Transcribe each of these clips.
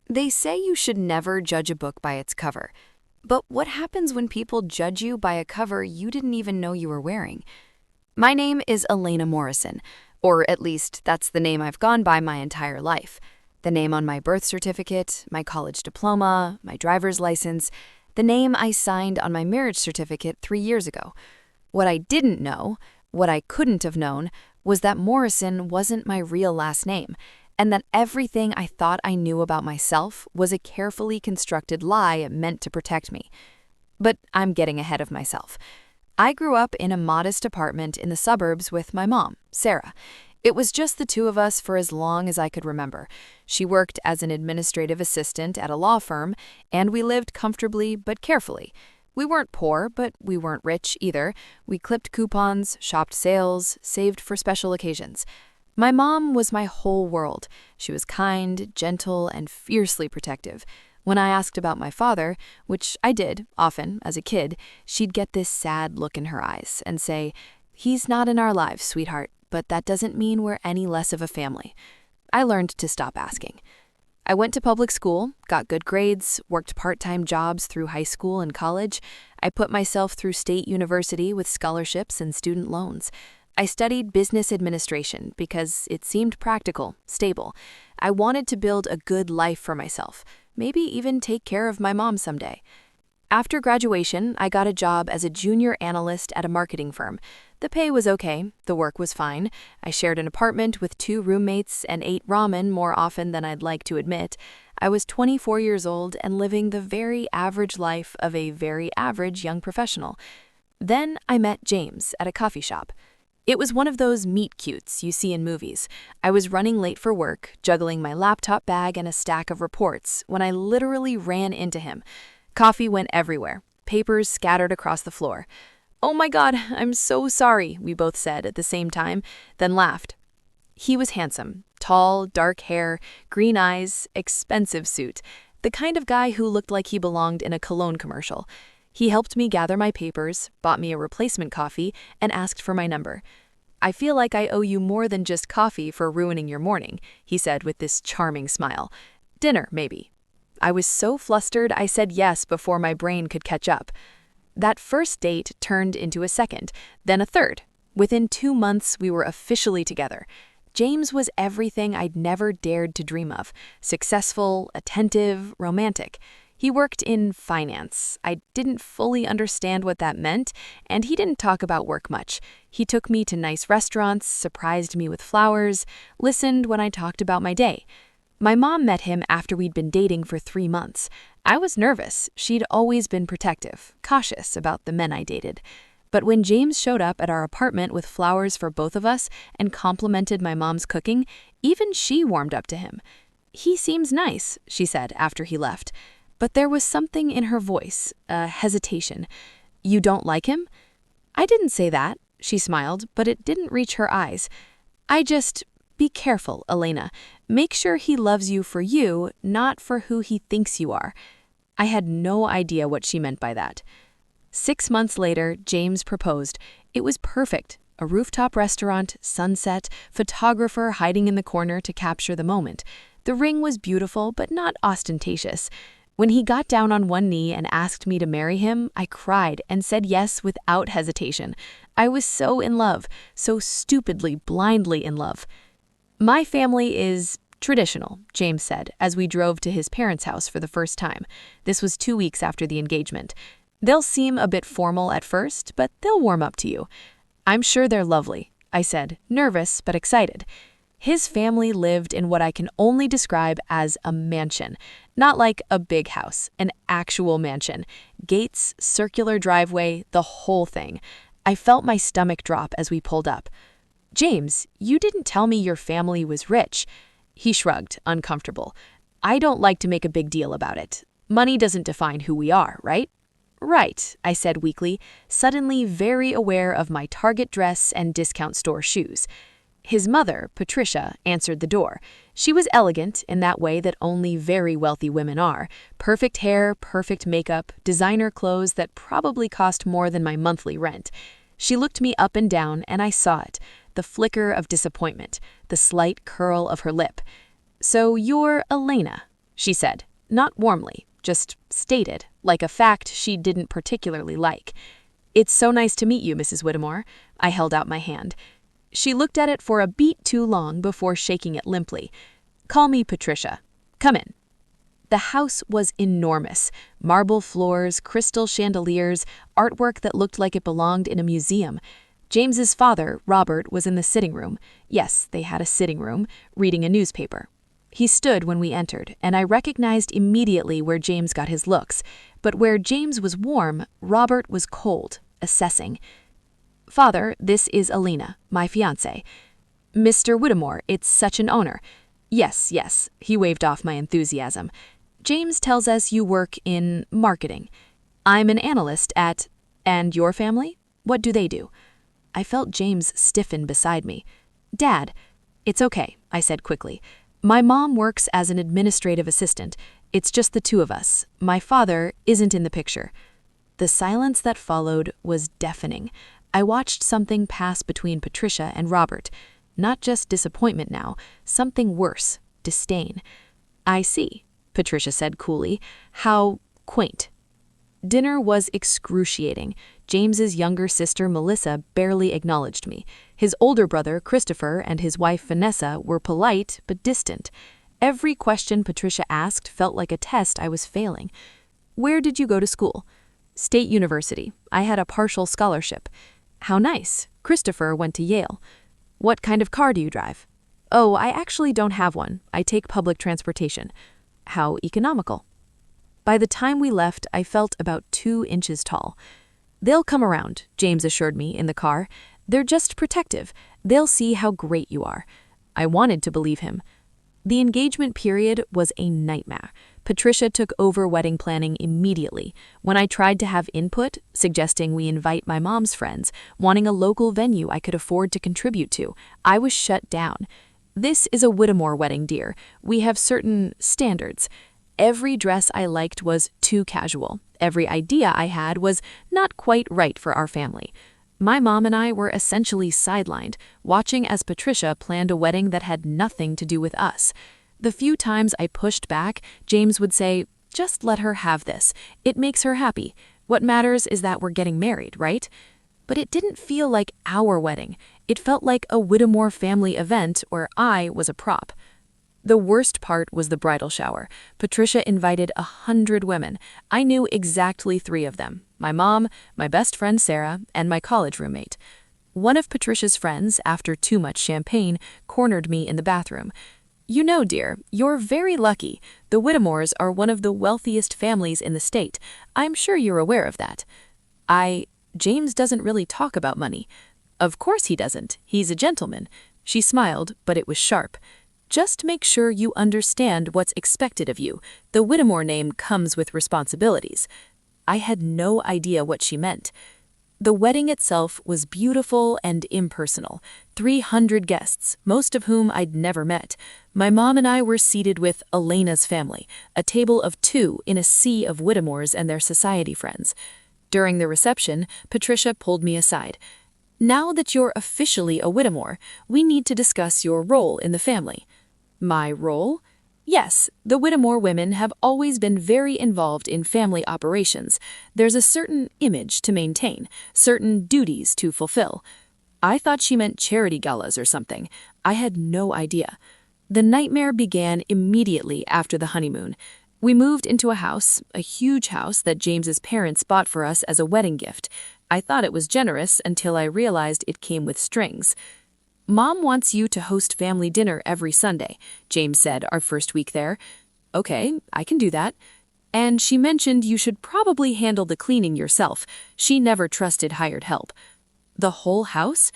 They say you should never judge a book by its cover. But what happens when people judge you by a cover you didn't even know you were wearing? My name is Elena Morrison, or at least that's the name I've gone by my entire life. The name on my birth certificate, my college diploma, my driver's license, the name I signed on my marriage certificate 3 years ago. What I didn't know, what I couldn't have known, was that Morrison wasn't my real last name, and that everything I thought I knew about myself was a carefully constructed lie meant to protect me. But I'm getting ahead of myself. I grew up in a modest apartment in the suburbs with my mom, Sarah. It was just the two of us for as long as I could remember. She worked as an administrative assistant at a law firm, and we lived comfortably but carefully. We weren't poor, but we weren't rich either. We clipped coupons, shopped sales, saved for special occasions. My mom was my whole world. She was kind, gentle, and fiercely protective. When I asked about my father, which I did often as a kid, she'd get this sad look in her eyes and say, "He's not in our lives, sweetheart, but that doesn't mean we're any less of a family." I learned to stop asking. I went to public school, got good grades, worked part-time jobs through high school and college. I put myself through state university with scholarships and student loans. I studied business administration because it seemed practical, stable. I wanted to build a good life for myself, maybe even take care of my mom someday. After graduation, I got a job as a junior analyst at a marketing firm. The pay was okay, the work was fine. I shared an apartment with 2 roommates and ate ramen more often than I'd like to admit. I was 24 years old and living the very average life of a very average young professional. Then I met James at a coffee shop. It was one of those meet-cutes you see in movies. I was running late for work, juggling my laptop bag and a stack of reports, when I literally ran into him. Coffee went everywhere, papers scattered across the floor. "Oh my God, I'm so sorry," we both said at the same time, then laughed. He was handsome, tall, dark hair, green eyes, expensive suit, the kind of guy who looked like he belonged in a cologne commercial. He helped me gather my papers, bought me a replacement coffee, and asked for my number. "I feel like I owe you more than just coffee for ruining your morning," he said with this charming smile. "Dinner, maybe." I was so flustered I said yes before my brain could catch up. That first date turned into a second, then a third. Within 2 months, we were officially together. James was everything I'd never dared to dream of: successful, attentive, romantic. He worked in finance. I didn't fully understand what that meant, and he didn't talk about work much. He took me to nice restaurants, surprised me with flowers, listened when I talked about my day. My mom met him after we'd been dating for 3 months. I was nervous. She'd always been protective, cautious about the men I dated. But when James showed up at our apartment with flowers for both of us and complimented my mom's cooking, even she warmed up to him. "He seems nice," she said after he left. But there was something in her voice, a hesitation. "You don't like him?" I didn't say that, she smiled, but it didn't reach her eyes. Be careful, Elena. Make sure he loves you for you, not for who he thinks you are." I had no idea what she meant by that. 6 months later, James proposed. It was perfect. A rooftop restaurant, sunset, photographer hiding in the corner to capture the moment. The ring was beautiful, but not ostentatious. When he got down on one knee and asked me to marry him, I cried and said yes without hesitation. I was so in love, so stupidly, blindly in love. "My family is traditional," James said, as we drove to his parents' house for the first time. This was 2 weeks after the engagement. "They'll seem a bit formal at first, but they'll warm up to you." "I'm sure they're lovely," I said, nervous but excited. His family lived in what I can only describe as a mansion. Not like a big house, an actual mansion. Gates, circular driveway, the whole thing. I felt my stomach drop as we pulled up. "James, you didn't tell me your family was rich." He shrugged, uncomfortable. "I don't like to make a big deal about it. Money doesn't define who we are, right?" "Right," I said weakly, suddenly very aware of my Target dress and discount store shoes. His mother, Patricia, answered the door. She was elegant in that way that only very wealthy women are. Perfect hair, perfect makeup, designer clothes that probably cost more than my monthly rent. She looked me up and down, and I saw it. The flicker of disappointment, the slight curl of her lip. "So you're Elena?" she said, not warmly, just stated, like a fact she didn't particularly like. "It's so nice to meet you, Mrs. Whittemore." I held out my hand. She looked at it for a beat too long before shaking it limply. "Call me Patricia. Come in." The house was enormous. Marble floors, crystal chandeliers, artwork that looked like it belonged in a museum. James's father, Robert, was in the sitting room. Yes, they had a sitting room, reading a newspaper. He stood when we entered, and I recognized immediately where James got his looks. But where James was warm, Robert was cold, assessing. "Father, this is Alina, my fiancé. Mr. Whittemore, it's such an honor." Yes, he waved off my enthusiasm. "James tells us you work in marketing. I'm an analyst at... And your family? What do they do?" I felt James stiffen beside me. "Dad." "It's okay," I said quickly. "My mom works as an administrative assistant. It's just the two of us. My father isn't in the picture." The silence that followed was deafening. I watched something pass between Patricia and Robert. Not just disappointment now, something worse, disdain. "I see," Patricia said coolly. "How quaint." Dinner was excruciating. James's younger sister, Melissa, barely acknowledged me. His older brother, Christopher, and his wife, Vanessa, were polite but distant. Every question Patricia asked felt like a test I was failing. "Where did you go to school?" "State University. I had a partial scholarship." "How nice. Christopher went to Yale." "What kind of car do you drive?" "Oh, I actually don't have one. I take public transportation." "How economical." By the time we left, I felt about 2 inches tall. "They'll come around," James assured me in the car. "They're just protective. They'll see how great you are." I wanted to believe him. The engagement period was a nightmare. Patricia took over wedding planning immediately. When I tried to have input, suggesting we invite my mom's friends, wanting a local venue I could afford to contribute to, I was shut down. "This is a Whittemore wedding, dear. We have certain standards." Every dress I liked was too casual. Every idea I had was not quite right for our family. My mom and I were essentially sidelined, watching as Patricia planned a wedding that had nothing to do with us. The few times I pushed back, James would say, "Just let her have this. It makes her happy. What matters is that we're getting married, right?" But it didn't feel like our wedding. It felt like a Whittemore family event where I was a prop. The worst part was the bridal shower. Patricia invited 100 women. I knew exactly 3 of them: my mom, my best friend Sarah, and my college roommate. One of Patricia's friends, after too much champagne, cornered me in the bathroom. "You know, dear, you're very lucky. The Whittemores are one of the wealthiest families in the state. I'm sure you're aware of that." James doesn't really talk about money." "Of course he doesn't. He's a gentleman." She smiled, but it was sharp. "Just make sure you understand what's expected of you. The Whittemore name comes with responsibilities." I had no idea what she meant. The wedding itself was beautiful and impersonal. 300 guests, most of whom I'd never met. My mom and I were seated with Elena's family, a table of 2 in a sea of Whittemores and their society friends. During the reception, Patricia pulled me aside. "Now that you're officially a Whittemore, we need to discuss your role in the family." "My role?" "Yes, the Whittemore women have always been very involved in family operations. There's a certain image to maintain, certain duties to fulfill." I thought she meant charity galas or something. I had no idea. The nightmare began immediately after the honeymoon. We moved into a house, a huge house that James's parents bought for us as a wedding gift. I thought it was generous until I realized it came with strings. "Mom wants you to host family dinner every Sunday," James said our first week there. "Okay, I can do that." "And she mentioned you should probably handle the cleaning yourself. She never trusted hired help." "The whole house?"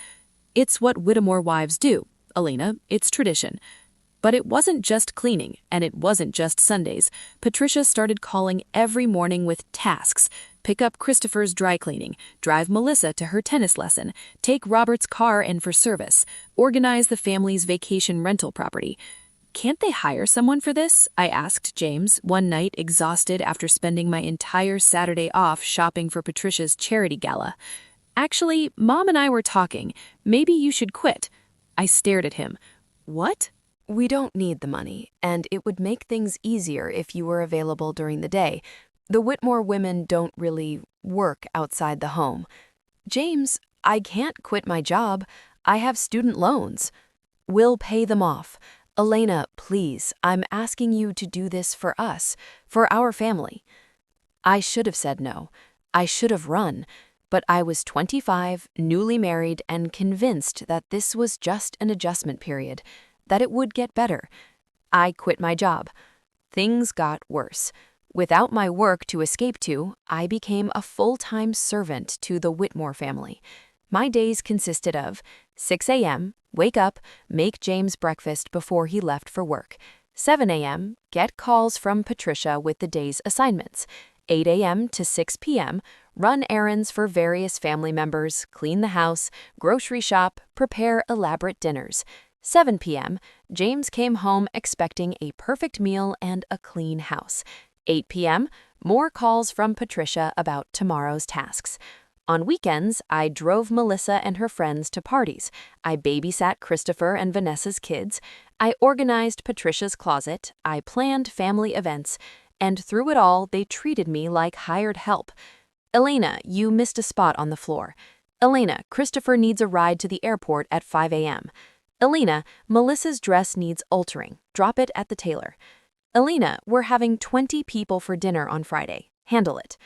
"It's what Whittemore wives do, Elena. It's tradition." But it wasn't just cleaning, and it wasn't just Sundays. Patricia started calling every morning with tasks. Pick up Christopher's dry cleaning, drive Melissa to her tennis lesson, take Robert's car in for service, organize the family's vacation rental property. "Can't they hire someone for this?" I asked James, one night exhausted after spending my entire Saturday off shopping for Patricia's charity gala. "Actually, Mom and I were talking. Maybe you should quit." I stared at him. "What?" We don't need the money, and it would make things easier if you were available during the day. The Whitmore women don't really work outside the home. James, I can't quit my job. I have student loans. We'll pay them off. Elena, please, I'm asking you to do this for us, for our family. I should have said no. I should have run. But I was 25, newly married, and convinced that this was just an adjustment period, that it would get better. I quit my job. Things got worse. Without my work to escape to, I became a full-time servant to the Whitmore family. My days consisted of 6 a.m., wake up, make James breakfast before he left for work. 7 a.m., get calls from Patricia with the day's assignments. 8 a.m. to 6 p.m., run errands for various family members, clean the house, grocery shop, prepare elaborate dinners. 7 p.m., James came home expecting a perfect meal and a clean house. 8 p.m., more calls from Patricia about tomorrow's tasks. On weekends, I drove Melissa and her friends to parties. I babysat Christopher and Vanessa's kids. I organized Patricia's closet. I planned family events. And through it all, they treated me like hired help. Elena, you missed a spot on the floor. Elena, Christopher needs a ride to the airport at 5 a.m. Elena, Melissa's dress needs altering. Drop it at the tailor. Elena, we're having 20 people for dinner on Friday. Handle it.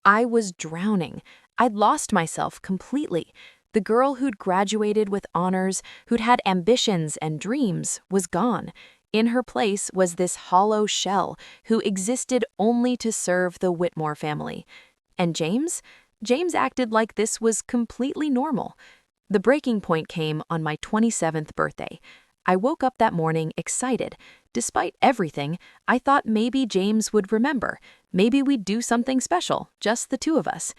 I was drowning. I'd lost myself completely. The girl who'd graduated with honors, who'd had ambitions and dreams, was gone. In her place was this hollow shell who existed only to serve the Whitmore family. And James? James acted like this was completely normal. The breaking point came on my 27th birthday. I woke up that morning excited. Despite everything, I thought maybe James would remember. Maybe we'd do something special, just the two of us.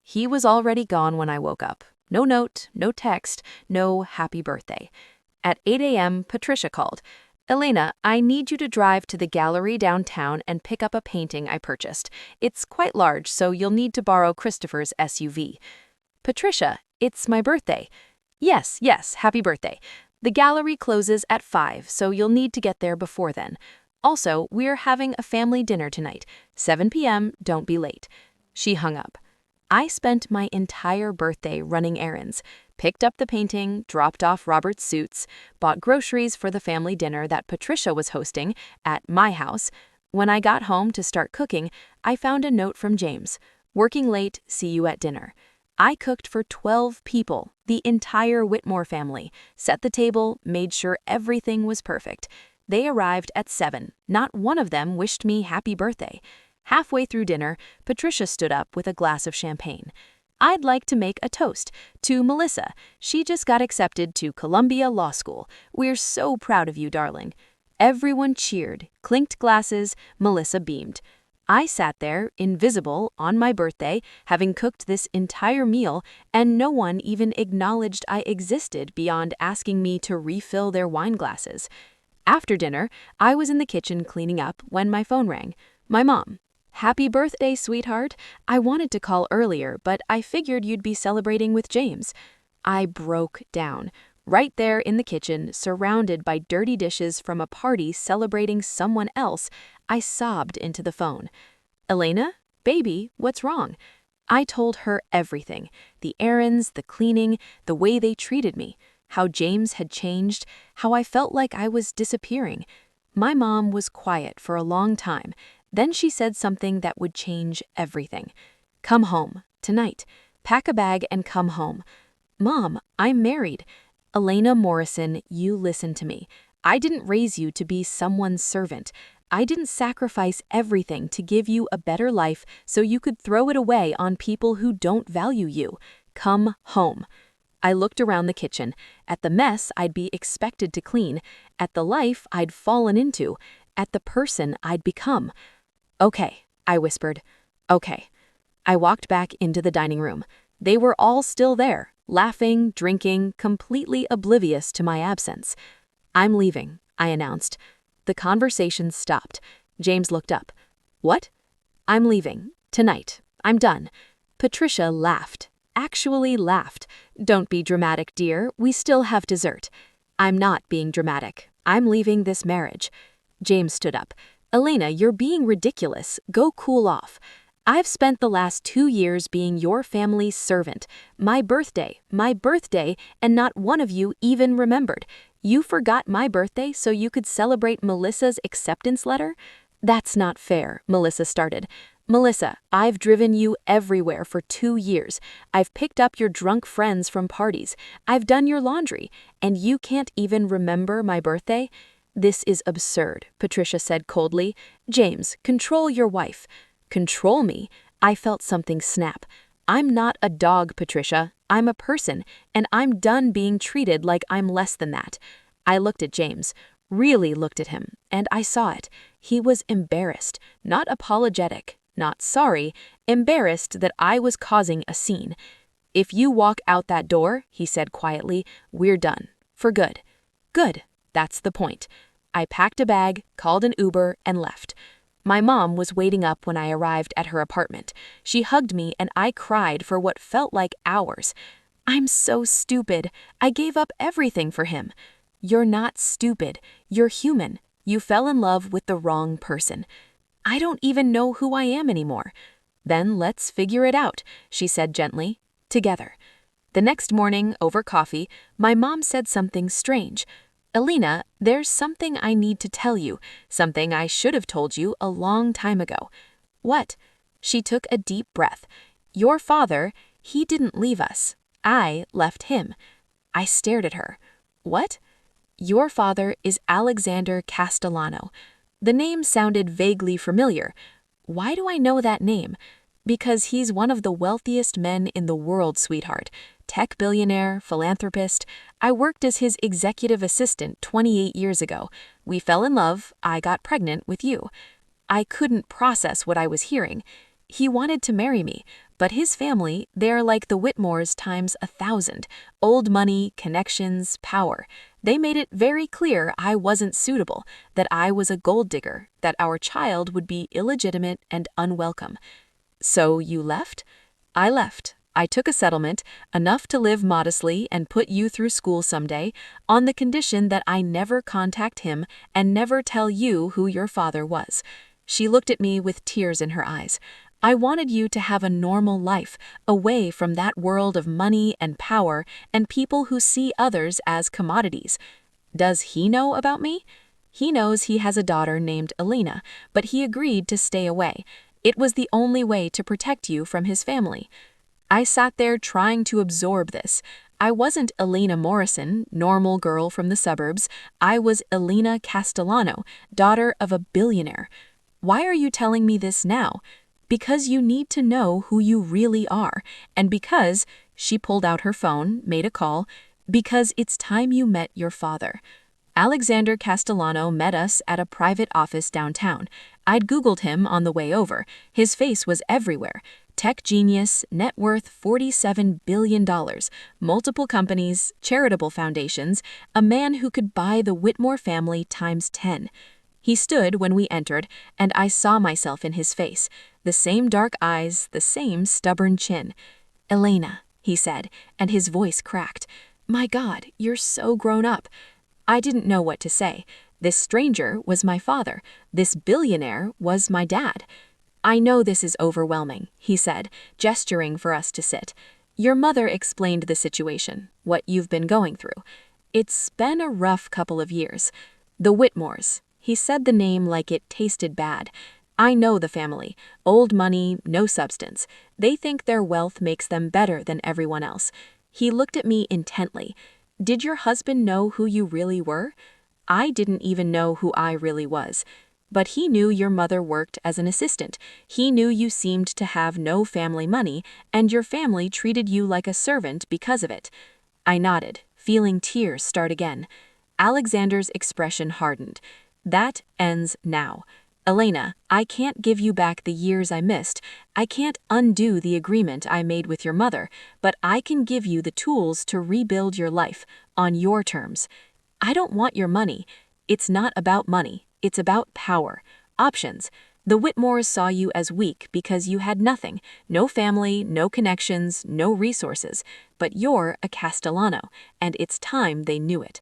He was already gone when I woke up. No note, no text, no happy birthday. At 8 a.m., Patricia called. Elena, I need you to drive to the gallery downtown and pick up a painting I purchased. It's quite large, so you'll need to borrow Christopher's SUV. Patricia, it's my birthday. Yes, happy birthday. The gallery closes at 5, so you'll need to get there before then. Also, we're having a family dinner tonight. 7 p.m., don't be late. She hung up. I spent my entire birthday running errands, picked up the painting, dropped off Robert's suits, bought groceries for the family dinner that Patricia was hosting at my house. When I got home to start cooking, I found a note from James. Working late, see you at dinner. I cooked for 12 people, the entire Whitmore family, set the table, made sure everything was perfect. They arrived at 7. Not one of them wished me happy birthday. Halfway through dinner, Patricia stood up with a glass of champagne. I'd like to make a toast to Melissa. She just got accepted to Columbia Law School. We're so proud of you, darling. Everyone cheered, clinked glasses, Melissa beamed. I sat there, invisible, on my birthday, having cooked this entire meal, and no one even acknowledged I existed beyond asking me to refill their wine glasses. After dinner, I was in the kitchen cleaning up when my phone rang. My mom. Happy birthday, sweetheart. I wanted to call earlier, but I figured you'd be celebrating with James. I broke down. Right there in the kitchen, surrounded by dirty dishes from a party celebrating someone else, I sobbed into the phone. Elena? Baby, what's wrong? I told her everything. The errands, the cleaning, the way they treated me, how James had changed, how I felt like I was disappearing. My mom was quiet for a long time. Then she said something that would change everything. Come home, tonight. Pack a bag and come home. Mom, I'm married. Elena Morrison, you listen to me. I didn't raise you to be someone's servant. I didn't sacrifice everything to give you a better life so you could throw it away on people who don't value you. Come home. I looked around the kitchen, at the mess I'd be expected to clean, at the life I'd fallen into, at the person I'd become. Okay, I whispered. Okay. I walked back into the dining room. They were all still there, laughing, drinking, completely oblivious to my absence. I'm leaving, I announced. The conversation stopped. James looked up. What? I'm leaving. Tonight. I'm done. Patricia laughed. Actually laughed. Don't be dramatic, dear. We still have dessert. I'm not being dramatic. I'm leaving this marriage. James stood up. Elena, you're being ridiculous. Go cool off. I've spent the last 2 years being your family's servant. My birthday, and not one of you even remembered. You forgot my birthday so you could celebrate Melissa's acceptance letter? That's not fair, Melissa started. Melissa, I've driven you everywhere for 2 years. I've picked up your drunk friends from parties. I've done your laundry, and you can't even remember my birthday? This is absurd, Patricia said coldly. James, control your wife. Control me? I felt something snap. I'm not a dog, Patricia. I'm a person, and I'm done being treated like I'm less than that. I looked at James, really looked at him, and I saw it. He was embarrassed, not apologetic, not sorry, embarrassed that I was causing a scene. If you walk out that door, he said quietly, we're done. For good. Good. That's the point. I packed a bag, called an Uber, and left. My mom was waiting up when I arrived at her apartment. She hugged me and I cried for what felt like hours. I'm so stupid. I gave up everything for him. You're not stupid. You're human. You fell in love with the wrong person. I don't even know who I am anymore. Then let's figure it out, she said gently. Together. The next morning, over coffee, my mom said something strange. Elena, there's something I need to tell you, something I should have told you a long time ago. What? She took a deep breath. Your father, he didn't leave us. I left him. I stared at her. What? Your father is Alexander Castellano. The name sounded vaguely familiar. Why do I know that name? Because he's one of the wealthiest men in the world, sweetheart. Tech billionaire, philanthropist. I worked as his executive assistant 28 years ago. We fell in love. I got pregnant with you. I couldn't process what I was hearing. He wanted to marry me, but his family, they're like the Whitmores times 1,000. Old money, connections, power. They made it very clear I wasn't suitable, that I was a gold digger, that our child would be illegitimate and unwelcome. So you left? I left. I took a settlement, enough to live modestly and put you through school someday, on the condition that I never contact him and never tell you who your father was. She looked at me with tears in her eyes. I wanted you to have a normal life, away from that world of money and power and people who see others as commodities. Does he know about me? He knows he has a daughter named Elena, but he agreed to stay away. It was the only way to protect you from his family. I sat there trying to absorb this. I wasn't Elena Morrison, normal girl from the suburbs. I was Elena Castellano, daughter of a billionaire. Why are you telling me this now? Because you need to know who you really are, and because, she pulled out her phone, made a call, because it's time you met your father. Alexander Castellano met us at a private office downtown. I'd Googled him on the way over. His face was everywhere. Tech genius, net worth $47 billion, multiple companies, charitable foundations, a man who could buy the Whitmore family times 10. He stood when we entered, and I saw myself in his face. The same dark eyes, the same stubborn chin. Elena, he said, and his voice cracked. My God, you're so grown up. I didn't know what to say. This stranger was my father. This billionaire was my dad. I know this is overwhelming, he said, gesturing for us to sit. Your mother explained the situation, what you've been going through. It's been a rough couple of years. The Whitmores. He said the name like it tasted bad. I know the family. Old money, no substance. They think their wealth makes them better than everyone else. He looked at me intently. Did your husband know who you really were? I didn't even know who I really was. But he knew your mother worked as an assistant. He knew you seemed to have no family money, and your family treated you like a servant because of it. I nodded, feeling tears start again. Alexander's expression hardened. That ends now. Elena, I can't give you back the years I missed. I can't undo the agreement I made with your mother, but I can give you the tools to rebuild your life on your terms. I don't want your money. It's not about money. It's about power. Options. The Whitmores saw you as weak because you had nothing. No family, no connections, no resources. But you're a Castellano, and it's time they knew it.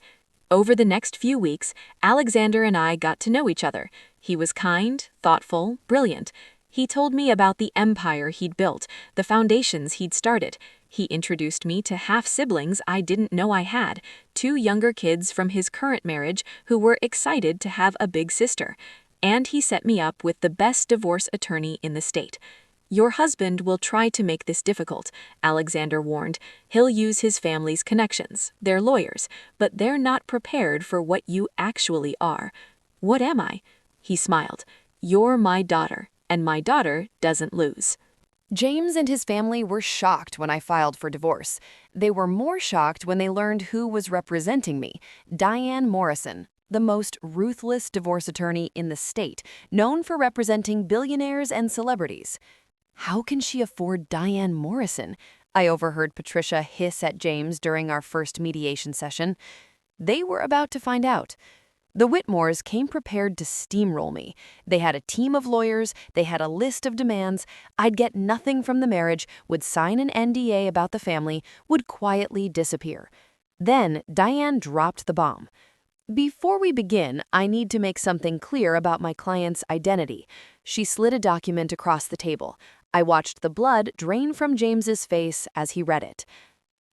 Over the next few weeks, Alexander and I got to know each other. He was kind, thoughtful, brilliant. He told me about the empire he'd built, the foundations he'd started. He introduced me to half-siblings I didn't know I had, two younger kids from his current marriage who were excited to have a big sister. And he set me up with the best divorce attorney in the state. Your husband will try to make this difficult, Alexander warned. He'll use his family's connections, their lawyers, but they're not prepared for what you actually are. What am I? He smiled. You're my daughter, and my daughter doesn't lose. James and his family were shocked when I filed for divorce. They were more shocked when they learned who was representing me, Diane Morrison, the most ruthless divorce attorney in the state, known for representing billionaires and celebrities. How can she afford Diane Morrison? I overheard Patricia hiss at James during our first mediation session. They were about to find out. The Whitmores came prepared to steamroll me. They had a team of lawyers, they had a list of demands. I'd get nothing from the marriage, would sign an NDA about the family, would quietly disappear. Then Diane dropped the bomb. Before we begin, I need to make something clear about my client's identity. She slid a document across the table. I watched the blood drain from James's face as he read it.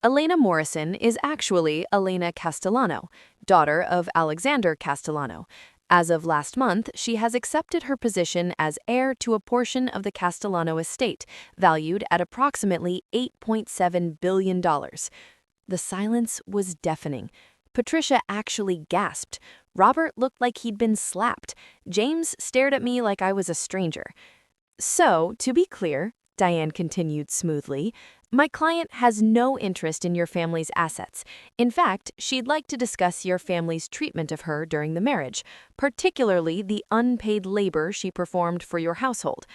Elena Morrison is actually Elena Castellano, daughter of Alexander Castellano. As of last month, she has accepted her position as heir to a portion of the Castellano estate, valued at approximately $8.7 billion. The silence was deafening. Patricia actually gasped. Robert looked like he'd been slapped. James stared at me like I was a stranger. So, to be clear, Diane continued smoothly, my client has no interest in your family's assets. In fact, she'd like to discuss your family's treatment of her during the marriage, particularly the unpaid labor she performed for your household.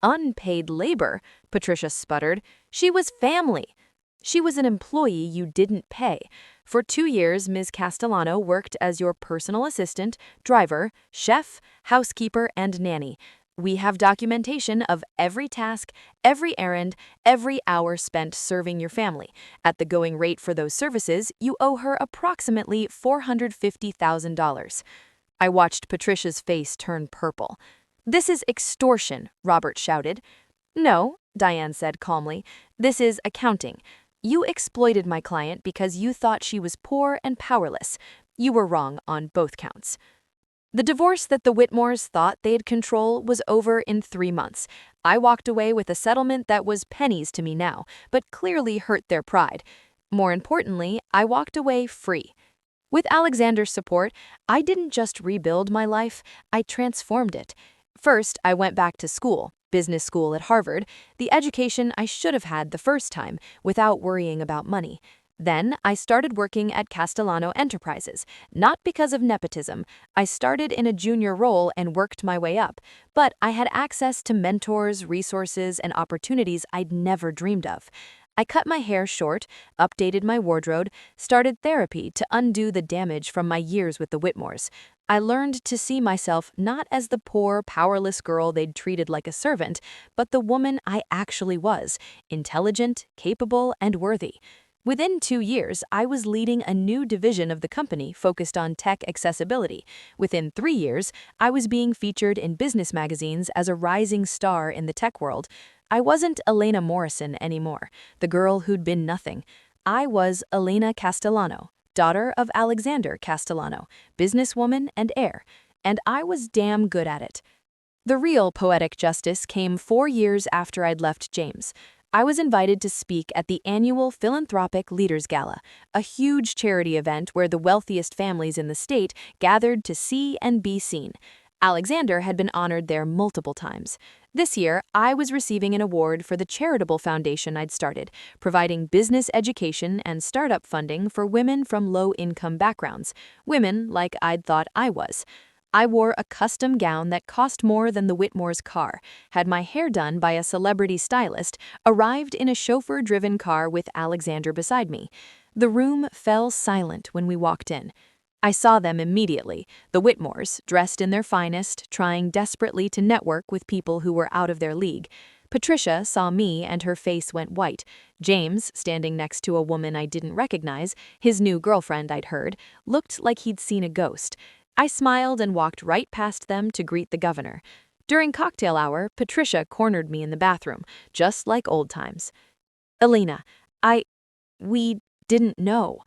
Unpaid labor? Patricia sputtered. She was family. She was an employee you didn't pay. For 2 years, Ms. Castellano worked as your personal assistant, driver, chef, housekeeper, and nanny. We have documentation of every task, every errand, every hour spent serving your family. At the going rate for those services, you owe her approximately $450,000. I watched Patricia's face turn purple. This is extortion, Robert shouted. No, Diane said calmly. This is accounting. You exploited my client because you thought she was poor and powerless. You were wrong on both counts. The divorce that the Whitmores thought they'd control was over in 3 months. I walked away with a settlement that was pennies to me now, but clearly hurt their pride. More importantly, I walked away free. With Alexander's support, I didn't just rebuild my life, I transformed it. First, I went back to school, business school at Harvard, the education I should have had the first time, without worrying about money. Then, I started working at Castellano Enterprises, not because of nepotism. I started in a junior role and worked my way up, but I had access to mentors, resources, and opportunities I'd never dreamed of. I cut my hair short, updated my wardrobe, started therapy to undo the damage from my years with the Whitmores. I learned to see myself not as the poor, powerless girl they'd treated like a servant, but the woman I actually was, intelligent, capable, and worthy. Within 2 years, I was leading a new division of the company focused on tech accessibility. Within 3 years, I was being featured in business magazines as a rising star in the tech world. I wasn't Elena Morrison anymore, the girl who'd been nothing. I was Elena Castellano, daughter of Alexander Castellano, businesswoman and heir, and I was damn good at it. The real poetic justice came 4 years after I'd left James. I was invited to speak at the annual Philanthropic Leaders Gala, a huge charity event where the wealthiest families in the state gathered to see and be seen. Alexander had been honored there multiple times. This year, I was receiving an award for the charitable foundation I'd started, providing business education and startup funding for women from low-income backgrounds, women like I'd thought I was. I wore a custom gown that cost more than the Whitmore's car, had my hair done by a celebrity stylist, arrived in a chauffeur-driven car with Alexander beside me. The room fell silent when we walked in. I saw them immediately, the Whitmores, dressed in their finest, trying desperately to network with people who were out of their league. Patricia saw me and her face went white. James, standing next to a woman I didn't recognize, his new girlfriend I'd heard, looked like he'd seen a ghost. I smiled and walked right past them to greet the governor. During cocktail hour, Patricia cornered me in the bathroom, just like old times. "Elena, we didn't know."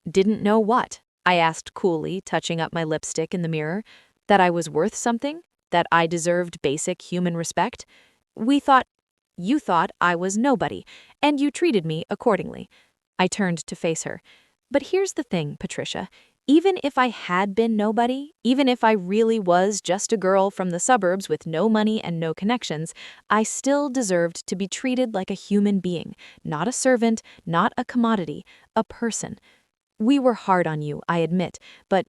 "Didn't know what?" I asked coolly, touching up my lipstick in the mirror. "That I was worth something? That I deserved basic human respect? You thought I was nobody, and you treated me accordingly." I turned to face her. "But here's the thing, Patricia. Even if I had been nobody, even if I really was just a girl from the suburbs with no money and no connections, I still deserved to be treated like a human being, not a servant, not a commodity, a person. We were hard on you, I admit, but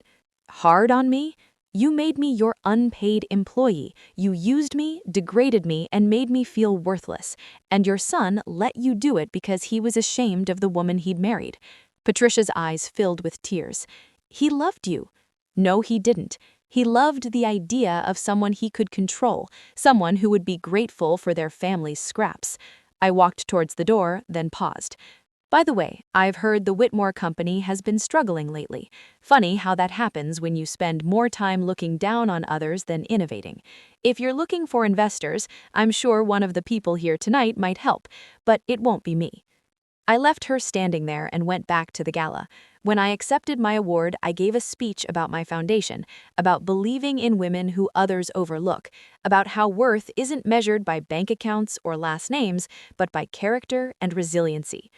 hard on me? You made me your unpaid employee. You used me, degraded me, and made me feel worthless. And your son let you do it because he was ashamed of the woman he'd married." Patricia's eyes filled with tears. "He loved you." "No, he didn't. He loved the idea of someone he could control, someone who would be grateful for their family's scraps." I walked towards the door, then paused. "By the way, I've heard the Whitmore Company has been struggling lately. Funny how that happens when you spend more time looking down on others than innovating. If you're looking for investors, I'm sure one of the people here tonight might help, but it won't be me." I left her standing there and went back to the gala. When I accepted my award, I gave a speech about my foundation, about believing in women who others overlook, about how worth isn't measured by bank accounts or last names, but by character and resiliency.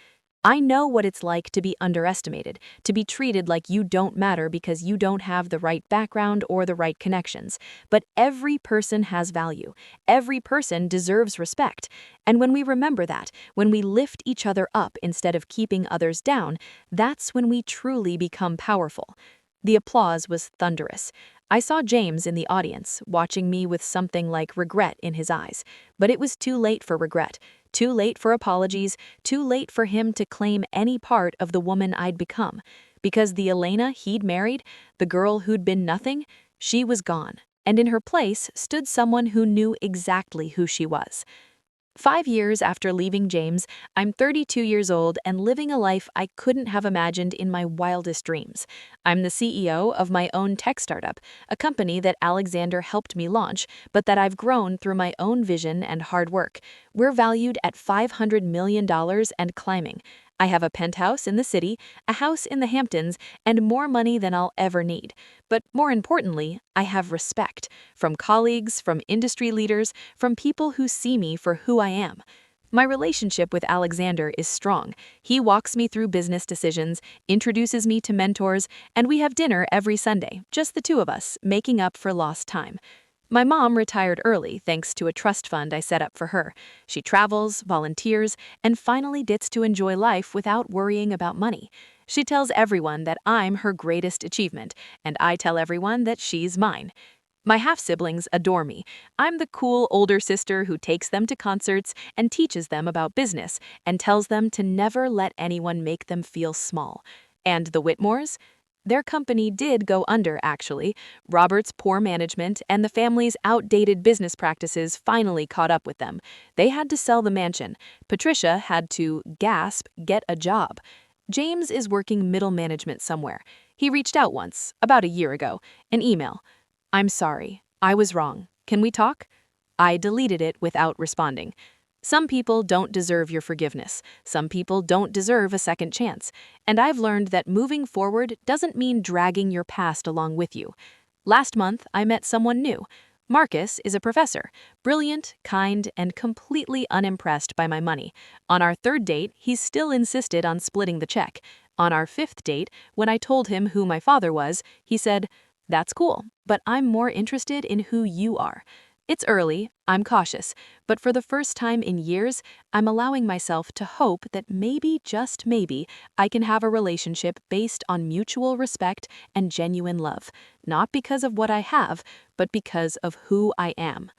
I know what it's like to be underestimated, to be treated like you don't matter because you don't have the right background or the right connections. But every person has value. Every person deserves respect. And when we remember that, when we lift each other up instead of keeping others down, that's when we truly become powerful. The applause was thunderous. I saw James in the audience, watching me with something like regret in his eyes. But it was too late for regret. Too late for apologies, too late for him to claim any part of the woman I'd become. Because the Elena he'd married, the girl who'd been nothing, she was gone. And in her place stood someone who knew exactly who she was. 5 years after leaving James, I'm 32 years old and living a life I couldn't have imagined in my wildest dreams. I'm the CEO of my own tech startup, a company that Alexander helped me launch, but that I've grown through my own vision and hard work. We're valued at $500 million and climbing. I have a penthouse in the city, a house in the Hamptons, and more money than I'll ever need. But more importantly, I have respect from colleagues, from industry leaders, from people who see me for who I am. My relationship with Alexander is strong. He walks me through business decisions, introduces me to mentors, and we have dinner every Sunday, just the two of us, making up for lost time. My mom retired early thanks to a trust fund I set up for her. She travels, volunteers, and finally gets to enjoy life without worrying about money. She tells everyone that I'm her greatest achievement, and I tell everyone that she's mine. My half-siblings adore me. I'm the cool older sister who takes them to concerts and teaches them about business and tells them to never let anyone make them feel small. And the Whitmores? Their company did go under, actually. Robert's poor management and the family's outdated business practices finally caught up with them. They had to sell the mansion. Patricia had to, gasp, get a job. James is working middle management somewhere. He reached out once, about a year ago, an email. "I'm sorry. I was wrong. Can we talk?" I deleted it without responding. Some people don't deserve your forgiveness. Some people don't deserve a second chance. And I've learned that moving forward doesn't mean dragging your past along with you. Last month, I met someone new. Marcus is a professor, brilliant, kind, and completely unimpressed by my money. On our third date, he still insisted on splitting the check. On our fifth date, when I told him who my father was, he said, "That's cool, but I'm more interested in who you are." It's early, I'm cautious, but for the first time in years, I'm allowing myself to hope that maybe, just maybe, I can have a relationship based on mutual respect and genuine love, not because of what I have, but because of who I am.